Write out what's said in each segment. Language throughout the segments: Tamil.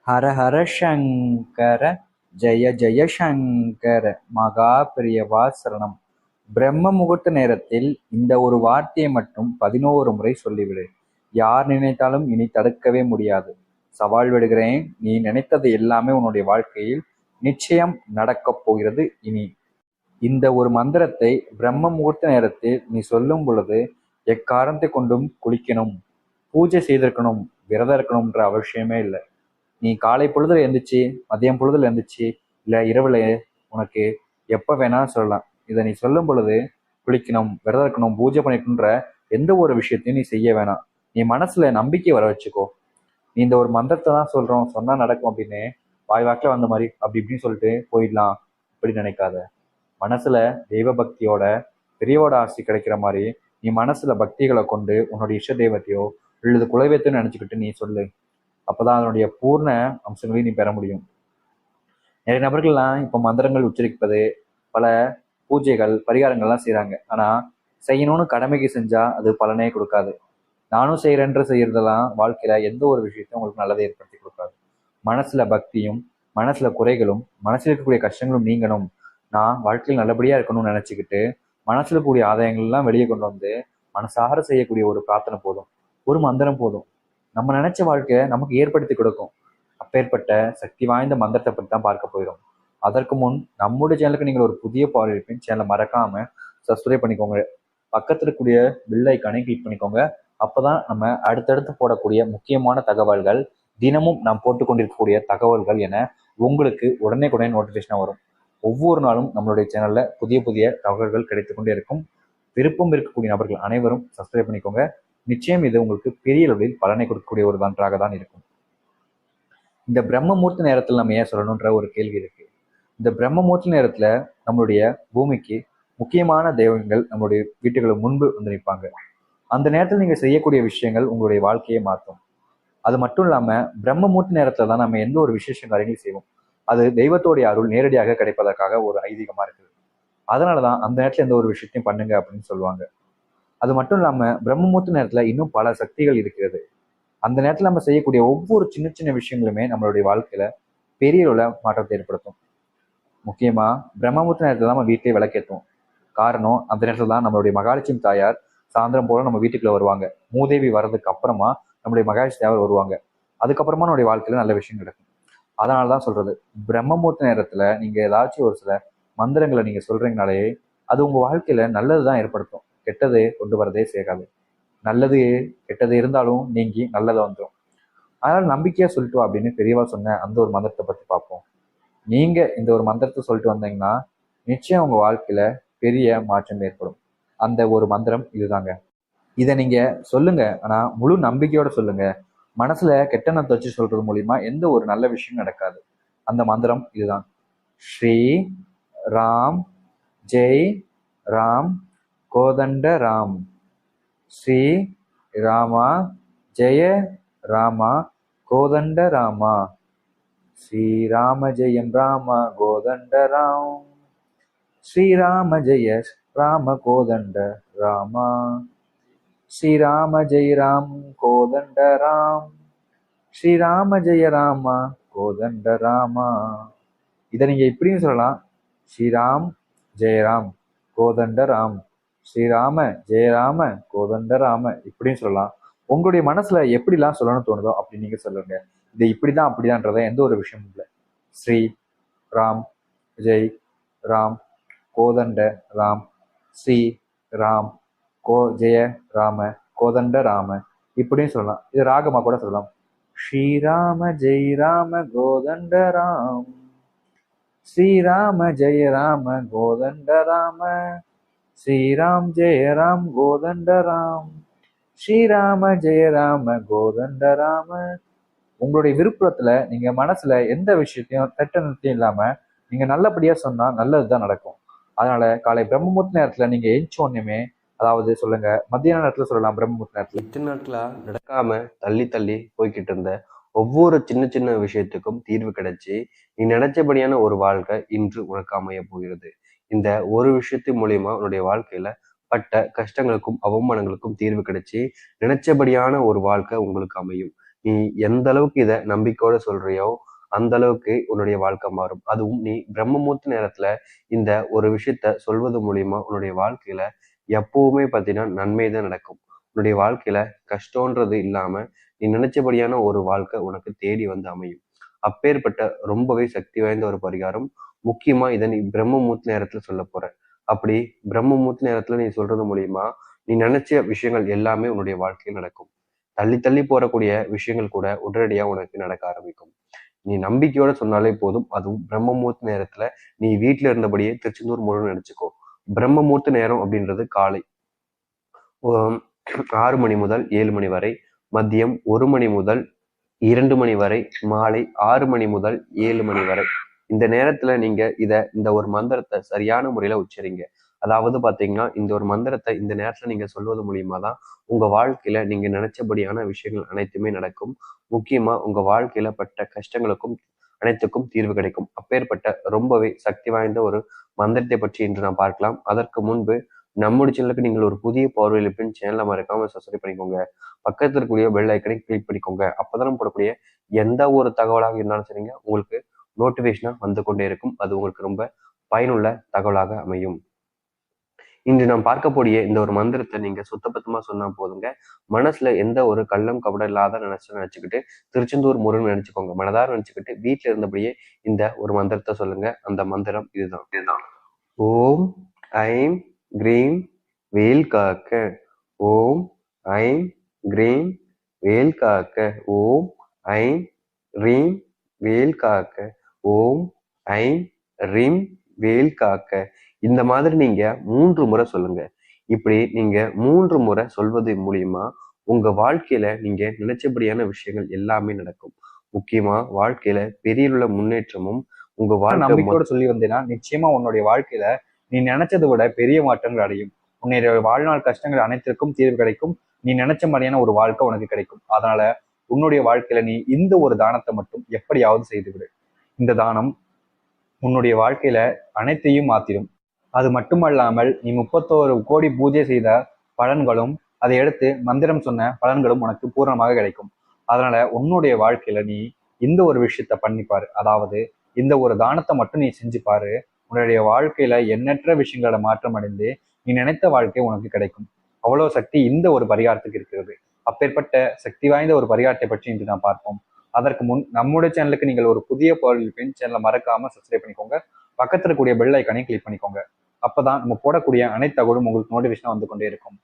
ஹர ஹர சங்கர ஜெய ஜெய சங்கர மகா பிரியவா சரணம். பிரம்ம முகூர்த்த நேரத்தில் இந்த ஒரு வார்த்தையை மட்டும் 11 முறை சொல்லிவிடு. யார் நினைத்தாலும் இனி தடுக்கவே முடியாது. சவால் விடுகிறேன், நீ நினைத்தது எல்லாமே உன்னுடைய வாழ்க்கையில் நிச்சயம் நடக்கப் போகிறது. இனி இந்த ஒரு மந்திரத்தை பிரம்ம முகூர்த்த நேரத்தில் நீ சொல்லும் பொழுது எக்காரணத்தை கொண்டும் குளிக்கணும், பூஜை செய்திருக்கணும், விரதம் இருக்கணும்ன்ற அவசியமே இல்லை. நீ காலை பொழுதுல எழுந்திரிச்சு, மதியம் பொழுதுல எழுந்திரிச்சு, இல்லை இரவுல உனக்கு எப்போ வேணாலும் சொல்லலாம். இதை நீ சொல்லும் பொழுது குளிக்கணும், விரதம் இருக்கணும், பூஜை பண்ணிக்கணுன்ற எந்த ஒரு விஷயத்தையும் நீ செய்ய வேணாம். நீ மனசுல நம்பிக்கை வர வச்சுக்கோ. நீ இந்த ஒரு மந்திரத்தை தான் சொல்றோம், சொன்னா நடக்கும் அப்படின்னு வாய் வாக்கில் வந்த மாதிரி அப்படி இப்படின்னு சொல்லிட்டு போயிடலாம் இப்படி நினைக்காத. மனசுல தெய்வ பக்தியோட பெரியவோட ஆசை கிடைக்கிற மாதிரி நீ மனசுல பக்திகளை கொண்டு உன்னுடைய இஷ்ட தெய்வத்தையோ அல்லது குலதெய்வத்தையும் நினைச்சுக்கிட்டு நீ சொல்லு. அப்பதான் அதனுடைய பூர்ண அம்சங்களையும் நீ பெற முடியும். நிறைய நபர்கள்லாம் இப்போ மந்திரங்கள் உச்சரிப்பது, பல பூஜைகள் பரிகாரங்கள்லாம் செய்கிறாங்க. ஆனால் செய்யணும்னு கடமைக்கு செஞ்சால் அது பலனே கொடுக்காது. நானும் செய்கிறேன்ற செய்கிறதெல்லாம் வாழ்க்கையில் எந்த ஒரு விஷயத்தையும் உங்களுக்கு நல்லதை ஏற்படுத்தி கொடுக்காது. மனசில் பக்தியும் மனசில் குறைகளும் மனசில் இருக்கக்கூடிய கஷ்டங்களும் நீங்கணும், நான் வாழ்க்கையில் நல்லபடியாக இருக்கணும்னு நினச்சிக்கிட்டு மனசில் இருக்கக்கூடிய ஆதாயங்கள்லாம் வெளியே கொண்டு வந்து மனசார செய்யக்கூடிய ஒரு பிரார்த்தனை போதும், ஒரு மந்திரம் போதும், நம்ம நினைச்ச வாழ்க்கையை நமக்கு ஏற்படுத்தி கொடுக்கும். அப்பேற்பட்ட சக்தி வாய்ந்த மந்திரத்தை பற்றி தான் பார்க்க போயிடும். அதற்கு முன் நம்முடைய சேனலுக்கு நீங்கள் ஒரு புதிய பார்வை இருப்பீங்க, சேனலை மறக்காம சப்ஸ்கிரைப் பண்ணிக்கோங்க. பக்கத்தில் இருக்கக்கூடிய பெல் ஐக்கானை கிளிக் பண்ணிக்கோங்க. அப்போதான் நம்ம அடுத்தடுத்து போடக்கூடிய முக்கியமான தகவல்கள், தினமும் நாம் போட்டுக்கொண்டிருக்கக்கூடிய தகவல்கள் என உங்களுக்கு உடனே நோட்டிஃபிகேஷனாக வரும். ஒவ்வொரு நாளும் நம்மளுடைய சேனல்ல புதிய புதிய தகவல்கள் கிடைத்துக்கொண்டே இருக்கும். விருப்பம் இருக்கக்கூடிய நபர்கள் அனைவரும் சப்ஸ்கிரைப் பண்ணிக்கோங்க. நிச்சயம் இது உங்களுக்கு பெரிய அளவில் பலனை கொடுக்கக்கூடிய ஒரு ஒன்றாக தான் இருக்கும். இந்த பிரம்ம முகூர்த்த நேரத்தில் நம்ம ஏன் சொல்லணுன்ற ஒரு கேள்வி இருக்கு. இந்த பிரம்ம முகூர்த்த நேரத்துல நம்மளுடைய பூமிக்கு முக்கியமான தெய்வங்கள் நம்மளுடைய வீட்டுகளுக்கு முன்பு வந்து நிற்பாங்க. அந்த நேரத்தில் நீங்க செய்யக்கூடிய விஷயங்கள் உங்களுடைய வாழ்க்கையை மாற்றும். அது மட்டும் இல்லாம பிரம்ம முகூர்த்த நேரத்துல தான் நம்ம எந்த ஒரு விசேஷ காரியங்களையும் செய்வோம். அது தெய்வத்தோடைய அருள் நேரடியாக கிடைப்பதற்காக ஒரு ஐதீகமா இருக்குது. அதனாலதான் அந்த நேரத்துல எந்த ஒரு விஷயத்தையும் பண்ணுங்க அப்படின்னு சொல்லுவாங்க. அது மட்டும் இல்லாம பிரம்ம முகூர்த்த நேரத்துல இன்னும் பல சக்திகள் இருக்கிறது. அந்த நேரத்துல நம்ம செய்யக்கூடிய ஒவ்வொரு சின்ன சின்ன விஷயங்களுமே நம்மளுடைய வாழ்க்கையில பெரிய அளவுல மாற்றத்தை ஏற்படுத்தும். முக்கியமா பிரம்ம முகூர்த்த நேரத்துல நம்ம வீட்டிலே விளக்கேற்றுவோம். காரணம், அந்த நேரத்துல தான் நம்மளுடைய மகாலட்சுமி தாயார் சாயந்தரம் போல நம்ம வீட்டுக்குள்ள வருவாங்க. மூதேவி வர்றதுக்கு அப்புறமா நம்முடைய மகாலட்சுமி தாயார் வருவாங்க. அதுக்கப்புறமா நம்முடைய வாழ்க்கையில நல்ல விஷயம் நடக்கும். அதனாலதான் சொல்றது, பிரம்ம முகூர்த்த நேரத்துல நீங்க ஏதாச்சும் ஒரு சில மந்திரங்களை நீங்க சொல்றீங்கனாலே அது உங்க வாழ்க்கையில நல்லதுதான் ஏற்படுத்தும், கெட்டது கொண்டு வரதே சேர்க்காது. நல்லது கெட்டது இருந்தாலும் நீங்கி நல்லதை வந்துடும். அதனால நம்பிக்கையா சொல்லிட்டு அப்படின்னு பெரியவா சொன்ன அந்த ஒரு மந்திரத்தை பத்தி பார்ப்போம். நீங்க இந்த ஒரு மந்திரத்தை சொல்லிட்டு வந்தீங்கன்னா நிச்சயம் உங்க வாழ்க்கையில பெரிய மாற்றம் ஏற்படும். அந்த ஒரு மந்திரம் இதுதாங்க. இதை நீங்க சொல்லுங்க, ஆனா முழு நம்பிக்கையோட சொல்லுங்க. மனசுல கெட்டணத்தை வச்சு சொல்றது மூலியமா எந்த ஒரு நல்ல விஷயம் நடக்காது. அந்த மந்திரம் இதுதான். ஸ்ரீ ராம் ஜெய் ராம் கோதண்ட ராம். ஸ்ரீ ராமா ஜெய ராமா கோதண்ட ராமா. ஸ்ரீராம ஜெயம் ராம கோதண்ட ராம். ஸ்ரீராம ஜெய ராம கோதண்ட ராமா. ஸ்ரீராம ஜெய ராம் கோதண்ட ராம். ஸ்ரீராம ஜெய ராம கோதண்ட ராமா. இதை நீங்க இப்படியும் சொல்லலாம். ஸ்ரீராம் ஜெயராம் கோதண்ட ராம். ஸ்ரீராம ஜெயராம கோதண்ட ராம இப்படின்னு சொல்லலாம். உங்களுடைய மனசுல எப்படிலாம் சொல்லணும்னு தோணுதோ அப்படி நீங்க சொல்லுங்க. இது இப்படிதான் அப்படிதான்றத எந்த ஒரு விஷயமும் இல்லை. ஸ்ரீ ராம் ஜெய் ராம் கோதண்ட ராம். ஸ்ரீ ராம் ஜெய ராம கோதண்ட ராம இப்படின்னு சொல்லலாம். இது ராகமா கூட சொல்லலாம். ஸ்ரீராம ஜெய் ராம கோதண்ட ராம். ஸ்ரீராம ஜெய ராம கோதண்ட ராம. ஸ்ரீராம் ஜெய ராம் கோதண்ட ராம். ஸ்ரீராம ஜெய ராம கோதண்ட ராம. உங்களுடைய விருப்பத்துல நீங்க மனசுல எந்த விஷயத்தையும் தட்டத்தையும் இல்லாம நீங்க நல்லபடியா சொன்னா நல்லதுதான் நடக்கும். அதனால காலை பிரம்ம முகூர்த்த நேரத்துல நீங்க எஞ்ச உடனேமே, அதாவது சொல்லுங்க, மத்தியான நேரத்துல சொல்லலாம். பிரம்ம முகூர்த்த நேரத்துல இத்தனை நாட்களா நடக்காம தள்ளி தள்ளி போய்கிட்டு இருந்த ஒவ்வொரு சின்ன சின்ன விஷயத்துக்கும் தீர்வு கிடைச்சி நீ நினைச்சபடியான ஒரு வாழ்க்கை இன்று உனக்கு அமைய போகிறது. இந்த ஒரு விஷயத்தின் மூலியமா உன்னுடைய வாழ்க்கையில பட்ட கஷ்டங்களுக்கும் அவமானங்களுக்கும் தீர்வு கிடைச்சி நினைச்சபடியான ஒரு வாழ்க்கை உங்களுக்கு அமையும். நீ எந்த அளவுக்கு இதை நம்பிக்கையோட சொல்றியோ அந்த அளவுக்கு உன்னுடைய வாழ்க்கை மாறும். அதுவும் நீ பிரம்மமூர்த்த நேரத்துல இந்த ஒரு விஷயத்த சொல்வது மூலியமா உன்னுடைய வாழ்க்கையில எப்பவுமே பார்த்தீங்கன்னா நன்மை தான் நடக்கும். உன்னுடைய வாழ்க்கையில கஷ்டம்ன்றது இல்லாம நீ நினைச்சபடியான ஒரு வாழ்க்கை உனக்கு தேடி வந்து அமையும். அப்பேற்பட்ட ரொம்பவே சக்தி வாய்ந்த ஒரு பரிகாரம். முக்கியமா இதை நீ பிரம்மமூர்த்த நேரத்துல சொல்ல போற. அப்படி பிரம்மமூர்த்த நேரத்துல நீ சொல்றது மூலியமா நீ நினைச்ச விஷயங்கள் எல்லாமே உன்னுடைய வாழ்க்கையில் நடக்கும். தள்ளி தள்ளி போறக்கூடிய விஷயங்கள் கூட உடனடியா உனக்கு நடக்க ஆரம்பிக்கும். நீ நம்பிக்கையோட சொன்னாலே போதும். அதுவும் பிரம்மமூர்த்த நேரத்துல நீ வீட்டுல இருந்தபடியே திருச்செந்தூர் முருகன் நினைச்சுக்கோ. பிரம்மமூர்த்த நேரம் அப்படின்றது காலை 6 மணி முதல் 7 மணி வரை, மதியம் 1 மணி முதல் 2 மணி வரை, மாலை 6 மணி முதல் 7 மணி வரை. இந்த நேரத்துல நீங்க இந்த ஒரு மந்திரத்தை சரியான முறையில உச்சரிங்க. அதாவது பாத்தீங்கன்னா இந்த ஒரு மந்திரத்தை இந்த நேரத்துல நீங்க சொல்வது மூலியமா தான் உங்க வாழ்க்கையில நீங்க நினைச்சபடியான விஷயங்கள் அனைத்துமே நடக்கும். முக்கியமா உங்க வாழ்க்கையில பட்ட கஷ்டங்களுக்கும் அனைத்துக்கும் தீர்வு கிடைக்கும். அப்பேற்பட்ட ரொம்பவே சக்தி வாய்ந்த ஒரு மந்திரத்தை பற்றி இன்று நாம் பார்க்கலாம். அதற்கு முன்பு நம்முடைய சேனலுக்கு நீங்கள் ஒரு புதிய பார்வையில் இருப்பின் சேனலை மறக்காம சப்ஸ்கிரைப் பண்ணிக்கோங்க. பக்கத்தில் இருக்கக்கூடிய பெல் ஐக்கனை கிளிக் பண்ணிக்கோங்க. அப்பதான் போடக்கூடிய எந்த ஒரு தகவலாக இருந்தாலும் சரிங்க உங்களுக்கு நோட்டிபிகேஷனா வந்து கொண்டே இருக்கும். அது உங்களுக்கு ரொம்ப பயனுள்ள தகவலாக அமையும். இன்று நாம் பார்க்கக்கூடிய இந்த ஒரு மந்திரத்தை நீங்க சுத்தபத்தமா சொன்னா போதுங்க. மனசுல எந்த ஒரு கள்ளம் கபடம் இல்லாத நினைச்சுக்கிட்டு திருச்செந்தூர் முருகன் நினைச்சுக்கோங்க. மனதார நினைச்சுக்கிட்டு வீட்டுல இருந்தபடியே இந்த ஒரு மந்திரத்தை சொல்லுங்க. அந்த மந்திரம் இதுதான். ஓம் ஐம் கிரீம் வேல் காக்க. ஓம் ஐம் கிரீம் வேல் காக்க. ஓம் ஐம் ரீம் வேல் காக்க. ஓம் ஐம் ரீம் வேல் காக்க. இந்த மாதிரி நீங்க 3 முறை சொல்லுங்க. இப்படி நீங்க 3 முறை சொல்வது மூலியமா உங்க வாழ்க்கையில நீங்க நினைச்சபடியான விஷயங்கள் எல்லாமே நடக்கும். முக்கியமா வாழ்க்கையில பெரிய முன்னேற்றமும் உங்க வாழ்க்கை நம்பிக்கையோட சொல்லி வந்தேன்னா நிச்சயமா உன்னுடைய வாழ்க்கையில நீ நினைச்சதை விட பெரிய மாற்றங்கள் அடையும். உன்னுடைய வாழ்நாள் கஷ்டங்கள் அனைத்திற்கும் தீர்வு கிடைக்கும். நீ நினைச்ச மாதிரியான ஒரு வாழ்க்கை உனக்கு கிடைக்கும். அதனால உன்னுடைய வாழ்க்கையில நீ இந்த ஒரு தானத்தை மட்டும் எப்படியாவது செய்து விடு. இந்த தானம் உன்னுடைய வாழ்க்கையில அனைத்தையும் மாத்திடும். அது மட்டுமல்லாமல் நீ 31 கோடி பூஜை செய்த பலன்களும் அதை எடுத்து மந்திரம் சொன்ன பலன்களும் உனக்கு பூர்ணமாக கிடைக்கும். அதனால உன்னுடைய வாழ்க்கையில நீ இந்த ஒரு விஷயத்த பண்ணிப்பாரு. அதாவது இந்த ஒரு தானத்தை மட்டும் நீ செஞ்சு பாரு. உன்னுடைய வாழ்க்கையில எண்ணற்ற விஷயங்களோட மாற்றம் அடைந்து நீ நினைத்த வாழ்க்கை உனக்கு கிடைக்கும். அவ்வளவு சக்தி இந்த ஒரு பரிகாரத்துக்கு இருக்கிறது. அப்பேற்பட்ட சக்தி வாய்ந்த ஒரு பரிகாரத்தை பற்றி இன்று நாம் பார்ப்போம். அதற்கு முன் நம்முடைய சேனலுக்கு நீங்கள் ஒரு புதிய பொருள் சேனலை மறக்காம சப்ஸ்கிரைப் பண்ணிக்கோங்க. பக்கத்துல இருக்கக்கூடிய பெல் ஐக்கானையும் கிளிக் பண்ணிக்கோங்க. அப்பதான் நம்ம போடக்கூடிய அனைத்து தகவலும் உங்களுக்கு நோட்டிபிகேஷனா வந்து கொண்டே இருக்கும்.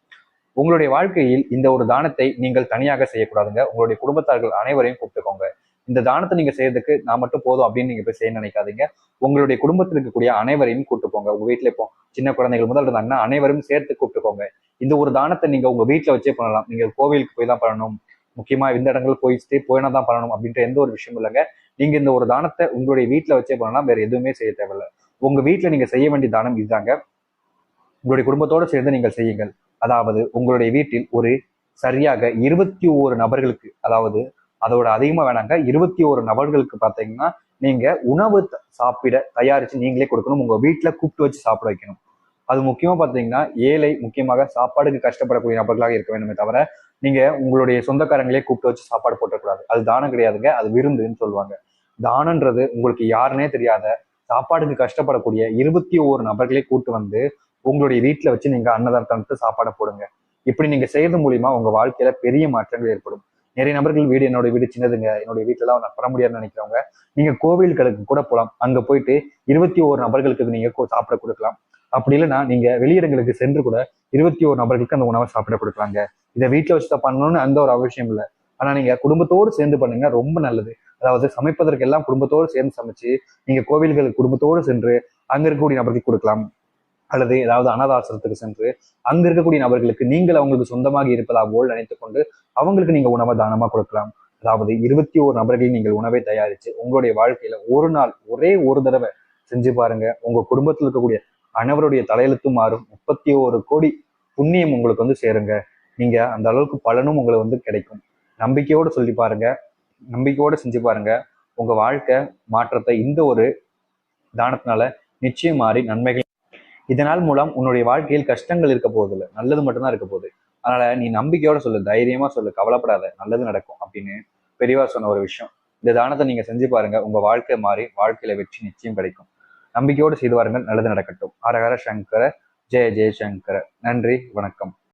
உங்களுடைய வாழ்க்கையில் இந்த ஒரு தானத்தை நீங்கள் தனியாக செய்யக்கூடாதுங்க. உங்களுடைய குடும்பத்தார்கள் அனைவரையும் கூப்பிட்டுக்கோங்க. இந்த தானத்தை நீங்க செய்யறதுக்கு நான் மட்டும் போதும் அப்படின்னு நீங்க போய் செய்ய நினைக்காதீங்க. உங்களுடைய குடும்பத்தில் இருக்கக்கூடிய அனைவரையும் கூப்பிட்டு போங்க. உங்க வீட்டுல இப்போ சின்ன குழந்தைகள் முதல் இருந்தாங்கன்னா அனைவரும் சேர்த்து கூப்பிட்டுக்கோங்க. இந்த ஒரு தானத்தை நீங்க உங்க வீட்டுல வச்சே பண்ணலாம். நீங்க கோவிலுக்கு போய் தான் பண்ணணும், முக்கியமா இந்த இடங்கள் போயினா தான் பண்ணணும் அப்படின்ற எந்த ஒரு விஷயமும் இல்லைங்க. நீங்க இந்த ஒரு தானத்தை உங்களுடைய வீட்டுல வச்சே பண்ணலாம். வேற எதுவுமே செய்ய தேவையில்லை. உங்க வீட்டுல நீங்க செய்ய வேண்டிய தானம் இதுதாங்க. உங்களுடைய குடும்பத்தோடு சேர்ந்து நீங்கள் செய்யுங்கள். அதாவது உங்களுடைய வீட்டில் ஒரு சரியாக 21 நபர்களுக்கு, அதாவது அதோட அதிகமா வேணாங்க, 21 நபர்களுக்கு பார்த்தீங்கன்னா நீங்க உணவு சாப்பிட தயாரிச்சு நீங்களே கொடுக்கணும். உங்க வீட்டுல கூப்பிட்டு வச்சு சாப்பிட வைக்கணும். அது முக்கியமா பார்த்தீங்கன்னா ஏழை, முக்கியமாக சாப்பாடுக்கு கஷ்டப்படக்கூடிய நபர்களாக இருக்க வேண்டுமே தவிர நீங்க உங்களுடைய சொந்தக்காரங்களே கூப்பிட்டு வச்சு சாப்பாடு போட்டக்கூடாது. அது தானம் கிடையாதுங்க, அது விருந்துன்னு சொல்லுவாங்க. தானன்றது உங்களுக்கு யாருன்னே தெரியாத சாப்பாடுக்கு கஷ்டப்படக்கூடிய 21 நபர்களே கூட்டு வந்து உங்களுடைய வீட்டுல வச்சு நீங்க அன்னதானத்தை சாப்பாடை போடுங்க. இப்படி நீங்க செய்யறது மூலியமா உங்க வாழ்க்கையில பெரிய மாற்றங்கள் ஏற்படும். நிறைய நபர்கள் என்னோட வீடு சின்னதுங்க, என்னுடைய வீட்டுல எல்லாம் நான் பண்ண முடியாதுன்னு நினைக்கிறவங்க நீங்க கோவில்களுக்கு கூட போகலாம். அங்க போயிட்டு 21 நபர்களுக்கு நீங்க சாப்பிட கொடுக்கலாம். அப்படி இல்லைன்னா நீங்க வெளியிடங்களுக்கு சென்று கூட 21 நபர்களுக்கு அந்த உணவை சாப்பிட கொடுக்கலாங்க. இதை வீட்டுல வச்சுதான் பண்ணணும்னு அந்த ஒரு அவசியம் இல்லை. ஆனா நீங்க குடும்பத்தோடு சேர்ந்து பண்ணுங்க, ரொம்ப நல்லது. அதாவது சமைப்பதற்கு எல்லாம் குடும்பத்தோடு சேர்ந்து சமைச்சு நீங்க கோவில்களுக்கு குடும்பத்தோடு சென்று அங்க இருக்கக்கூடிய நபர்களுக்கு கொடுக்கலாம். அல்லது ஏதாவது அனாதாசிரத்துக்கு சென்று அங்க இருக்கக்கூடிய நபர்களுக்கு நீங்கள் அவங்களுக்கு சொந்தமாக இருப்பதாக போல் நினைத்துக் கொண்டு அவங்களுக்கு நீங்க உணவை தானமா கொடுக்கலாம். அதாவது 21 நபர்களில் நீங்கள் உணவை தயாரிச்சு உங்களுடைய வாழ்க்கையில ஒரு நாள் ஒரே ஒரு தடவை செஞ்சு பாருங்க. உங்க குடும்பத்தில் இருக்கக்கூடிய அனைவருடைய தலையெழுத்தும் மாறும். 31 கோடி புண்ணியம் உங்களுக்கு வந்து சேருங்க. நீங்க அந்த அளவுக்கு பலனும் உங்களுக்கு கிடைக்கும். நம்பிக்கையோடு சொல்லி பாருங்க, நம்பிக்கையோடு செஞ்சு பாருங்க. உங்க வாழ்க்கை மாற்றத்தை இந்த ஒரு தானத்தினால நிச்சயம் மாறி நன்மைகள். இதனால் மூலம் உன்னுடைய வாழ்க்கையில் கஷ்டங்கள் இருக்க போவதில்லை, நல்லது மட்டும்தான் இருக்க போகுது. அதனால நீ நம்பிக்கையோட சொல்லு, தைரியமா சொல்லு, கவலைப்படாத, நல்லது நடக்கும் அப்படின்னு பெரியவா சொன்ன ஒரு விஷயம். இந்த தானத்தை நீங்க செஞ்சு பாருங்க, உங்க வாழ்க்கை மாறி வாழ்க்கையில வெற்றி நிச்சயம் கிடைக்கும். நம்பிக்கையோடு செய்து வாருங்கள், நல்லது நடக்கட்டும். ஹர ஹர சங்கர, ஜெய ஜெய சங்கர. நன்றி, வணக்கம்.